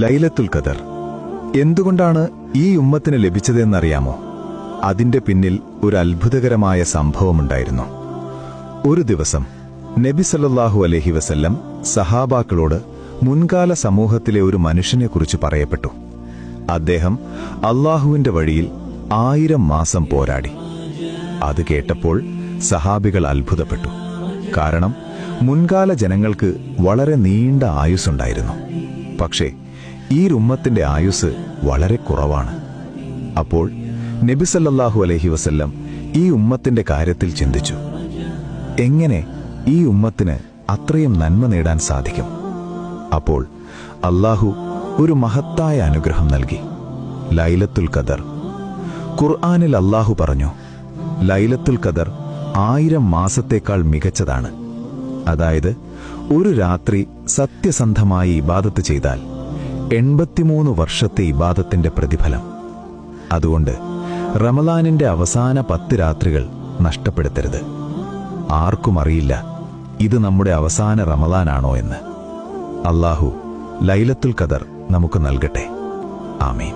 ലൈലത്തുൽ ഖദർ എന്തുകൊണ്ടാണ് ഈ ഉമ്മത്തിന് ലഭിച്ചതെന്നറിയാമോ? അതിന്റെ പിന്നിൽ ഒരു അത്ഭുതകരമായ സംഭവമുണ്ടായിരുന്നു. ഒരു ദിവസം നബി സല്ലല്ലാഹു അലൈഹി വസല്ലം സഹാബാക്കളോട് മുൻകാല സമൂഹത്തിലെ ഒരു മനുഷ്യനെക്കുറിച്ച് പറയപ്പെട്ടു. അദ്ദേഹം അല്ലാഹുവിന്റെ വഴിയിൽ 1000 മാസം പോരാടി. അത് കേട്ടപ്പോൾ സഹാബികൾ അത്ഭുതപ്പെട്ടു. കാരണം മുൻകാല ജനങ്ങൾക്ക് വളരെ നീണ്ട ആയുസ്സുണ്ടായിരുന്നു. പക്ഷേ ഈ ഉമ്മത്തിന്റെ ആയുസ് വളരെ കുറവാണ്. അപ്പോൾ നബി സല്ലല്ലാഹു അലൈഹി വസല്ലം ഈ ഉമ്മത്തിന്റെ കാര്യത്തിൽ ചിന്തിച്ചു. എങ്ങനെ ഈ ഉമ്മത്തിന് അത്രയും നന്മ നേടാൻ സാധിക്കും? അപ്പോൾ അല്ലാഹു ഒരു മഹത്തായ അനുഗ്രഹം നൽകി, ലൈലത്തുൽ ഖദർ. ഖുർആനിൽ അല്ലാഹു പറഞ്ഞു, ലൈലത്തുൽ ഖദർ 1000 മാസത്തേക്കാൾ മികച്ചതാണ്. അതായത് ഒരു രാത്രി സത്യസന്ധമായി ഇബാദത്ത് ചെയ്താൽ 83 വർഷത്തെ ഇബാദത്തിന്റെ പ്രതിഫലം. അതുകൊണ്ട് റമളാനിന്റെ അവസാന 10 രാത്രികൾ നഷ്ടപ്പെടുത്തരുത്. ആർക്കും അറിയില്ല ഇത് നമ്മുടെ അവസാന റമളാനാണോ എന്ന്. അല്ലാഹു ലൈലത്തുൽ ഖദർ നമുക്ക് നൽകട്ടെ. ആമീൻ.